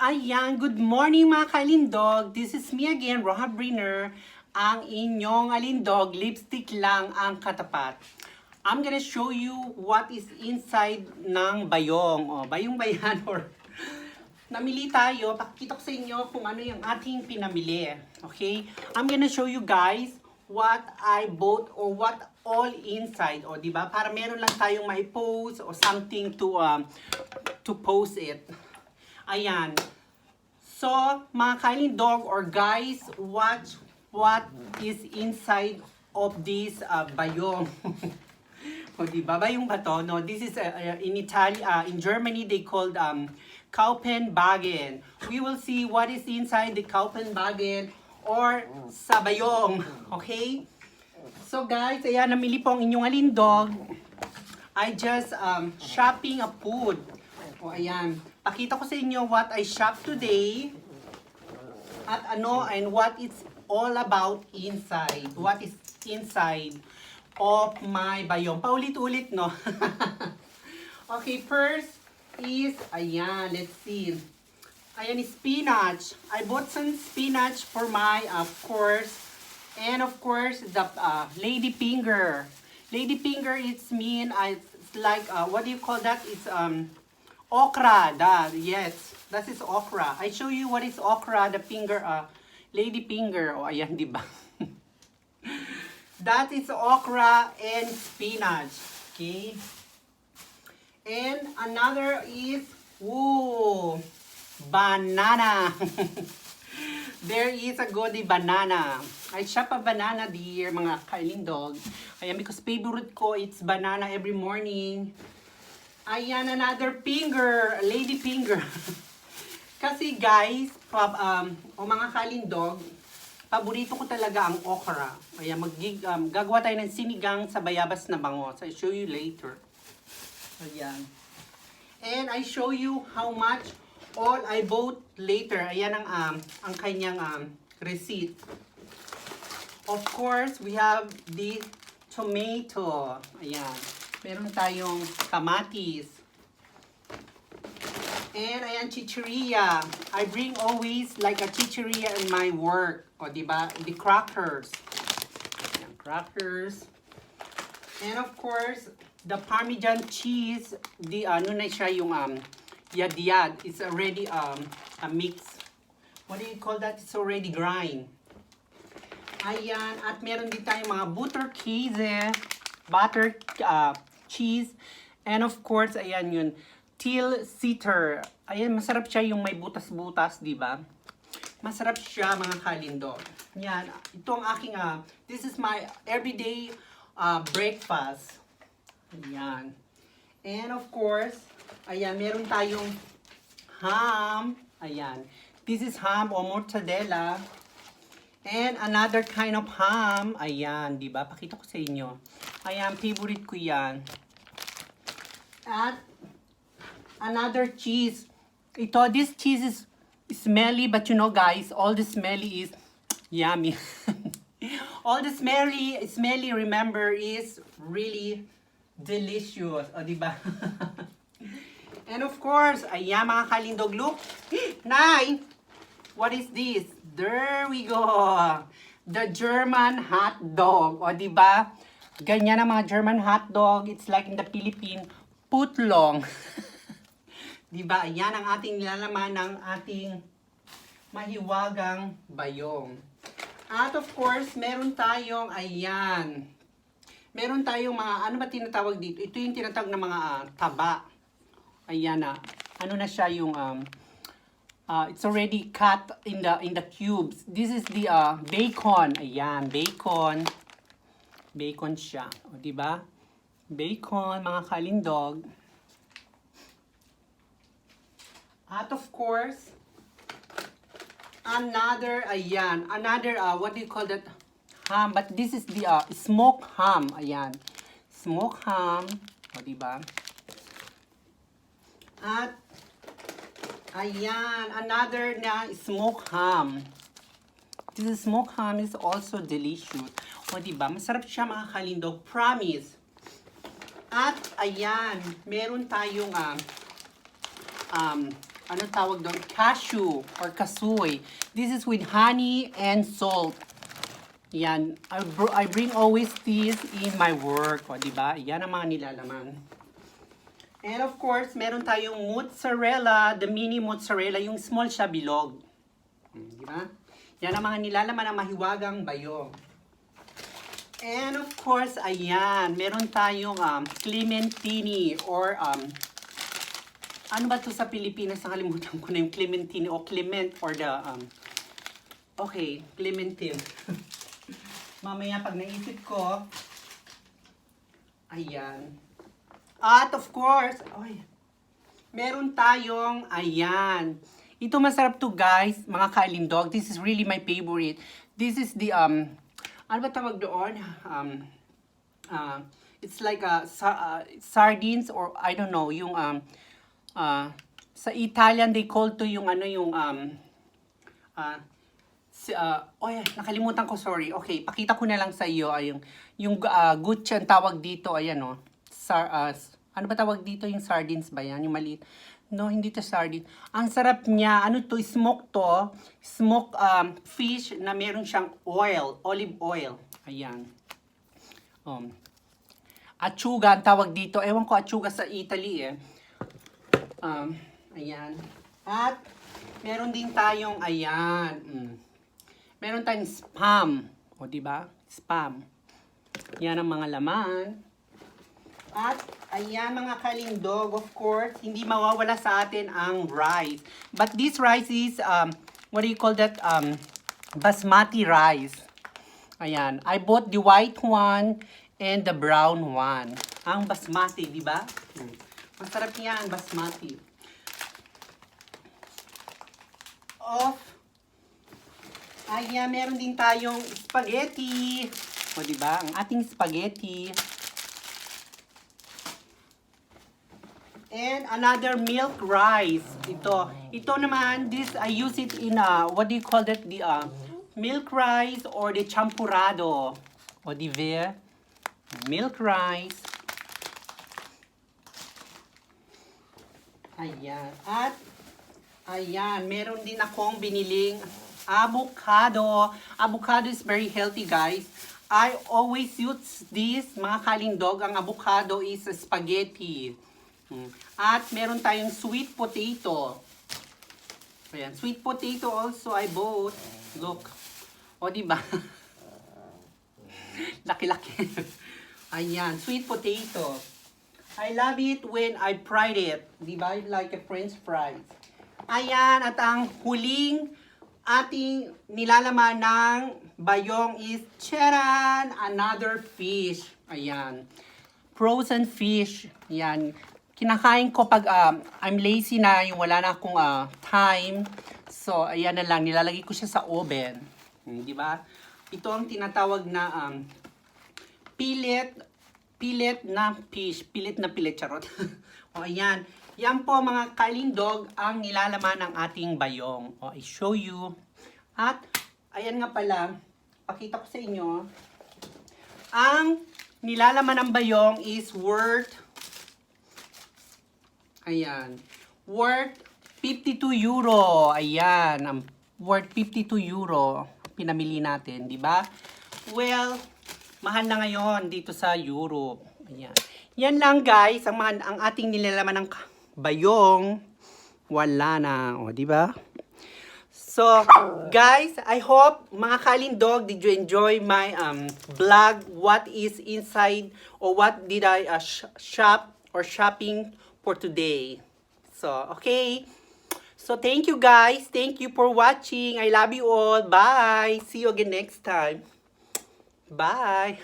Ayan, good morning mga kalindog. This is me again, Roha Briner, ang inyong alindog, lipstick lang ang katapat. I'm gonna show you what is inside ng bayong. O, bayong bayan or namili tayo. Pakikita ko sa inyo kung ano yung ating pinamili. Okay? I'm gonna show you guys what I bought or what all inside. O, di ba? Para meron lang tayong may post or something to post it. Ayan. So, mga kalindog or guys, watch what is inside of this bayong. O, diba? Bayong ba to? No, this is in Italy, in Germany, they called Kaupenbagen. We will see what is inside the Kaupenbagen or sa bayong. Okay? So, guys, ayan, namili po ang inyong alindog. I just shopping a food. O, ayan. Pakita ko sa inyo what I shop today at ano and what it's all about inside. What is inside of my bayong. Paulit-ulit, no? Okay, first is, ayan, let's see. Ayan is spinach. I bought some spinach for my, of course, and of course, the lady finger. Lady finger, it's it's like, what do you call that? It's, okra, yes, that is okra. I show you what is okra, the finger, lady finger. O, ayan, di ba? That is okra and spinach. Okay. And another is, banana. There is a goody banana. I shop a banana dear, mga kalindog. Ayan, because favorite ko, it's banana every morning. Ayan, another finger, lady finger. Kasi guys, mga kalindog, paborito ko talaga ang okra. Ayan, gagawa tayo ng sinigang sa bayabas na bango. So, I'll show you later. Ayan. And I show you how much all I bought later. Ayan ang kanyang receipt. Of course, we have the tomato. Ayan. Meron tayong kamatis. And ayan, chichirya. I bring always like a chichirya in my work. O, diba? The crackers. Ayan, crackers. And of course, the Parmesan cheese. Ano na siya yung yad-yad. It's already a mix. What do you call that? It's already grind. Ayan. At meron din tayong mga butter butter cheese. And of course, ayan yun. Tilsiter. Ayan, masarap siya yung may butas-butas, di ba? Masarap siya, mga kalindog. Yan. Ito ang aking, this is my everyday breakfast. Ayan. And of course, ayan, meron tayong ham. Ayan. This is ham o mortadella. And another kind of ham. Ayan, di ba? Pakita ko sa inyo. Ayan, favorite ko yan. At another cheese. This cheese is smelly, but you know guys, all the smelly is yummy. All the smelly, remember, is really delicious. O, diba? And of course, ayan mga kalindog, look. Nay, what is this? There we go. The German hot dog. O, diba? Ganyan ang mga German hot dog. It's like in the Philippines, putlong. Diba? Ayan ang ating nilalaman ng ating mahiwagang bayong. At of course, meron tayong, ayan. Meron tayong mga, ano ba tinatawag dito? Ito yung tinatawag na mga taba. Ayan na. Ano na siya yung, it's already cut in the cubes. This is the bacon. Ayan, bacon. Bacon siya. O, diba? Bacon, mga kalindog. At of course, another, ayan, another, what do you call that? Ham, but this is the smoked ham. Ayan. Smoked ham. O, diba? At, ayan, another na smoked ham. This smoked ham is also delicious. O, diba? Masarap siya, mga kalindog. Promise. At, ayan, meron tayong ano tawag doon? Cashew or kasoy. This is with honey and salt. Yan. I bring always this in my work. O, diba? Yan ang mga nilalaman. And of course, meron tayong mozzarella, the mini mozzarella, yung small siya bilog. Diba? Yan ang mga nilalaman ng mahiwagang bayong. And of course, ayan, meron tayong clementine or ano ba to sa Pilipinas? Nakalimutan ko na yung clementine o clement or the okay, clementine. Mamaya pag naisip ko, ayan. At of course, meron tayong, ayan. Ito masarap to guys, mga kaalindog. This is really my favorite. This is the, ano ba tawag doon? It's like sardines or I don't know, yung, sa Italian, they call to yung ano yung, nakalimutan ko, sorry. Okay, pakita ko na lang sa iyo, yung gutya ang tawag dito, ayan o. Ano ba tawag dito? Yung sardines ba yan? Yung maliit. No, hindi to sardine. Ang sarap niya. Ano to? Smoke to. Smoke fish na meron siyang oil. Olive oil. Ayan. Achuga ang tawag dito. Ewan ko achuga sa Italy eh. Ayan. At meron din tayong ayan. Meron tayong spam. O diba? Spam. Yan ang mga laman. At ayan mga kalindog, of course, hindi mawawala sa atin ang rice. But this rice is, what do you call that? Basmati rice. Ayan. I bought the white one and the brown one. Ang basmati, di ba? Masarap niya ang basmati. Ayan, meron din tayong spaghetti. O di ba? Ang ating spaghetti. And another milk rice. Ito naman, this, I use it in, what do you call that? The milk rice or the champurrado. O di ba? Milk rice. Ayan. At, ayan, meron din akong biniling avocado. Avocado is very healthy, guys. I always use this, mga kalindog. Ang avocado is spaghetti. At meron tayong sweet potato. Ayan, sweet potato also I bought. Look. O, diba? Laki-laki. Ayan, sweet potato. I love it when I fried it. Diba? Like a french fries. Ayan, at ang huling ating nilalaman ng bayong is, charan! Another fish. Ayan. Frozen fish. Ayan. Kinakain ko pag I'm lazy na, yung wala na akong time. So, ayan na lang. Nilalagay ko siya sa oven. Di ba? Ito ang tinatawag na pilit na fish. Pilit na pilit, charot. O, ayan. Yan po mga kalindog ang nilalaman ng ating bayong. O, I show you. At, ayan nga pala. Pakita ko sa inyo. Ang nilalaman ng bayong is worth, ayan, worth 52 euro. Ayan, worth 52 euro. Pinamili natin, di ba? Well, mahal na ngayon dito sa Europe. Ayan. Yan lang guys, ang ating nilalaman ng bayong. Wala na, o, di ba? So, guys, I hope mga kalindog, did you enjoy my vlog? What is inside or what did I shop or shopping for today? So, okay. So, thank you guys. Thank you for watching. I love you all. Bye. See you again next time. Bye.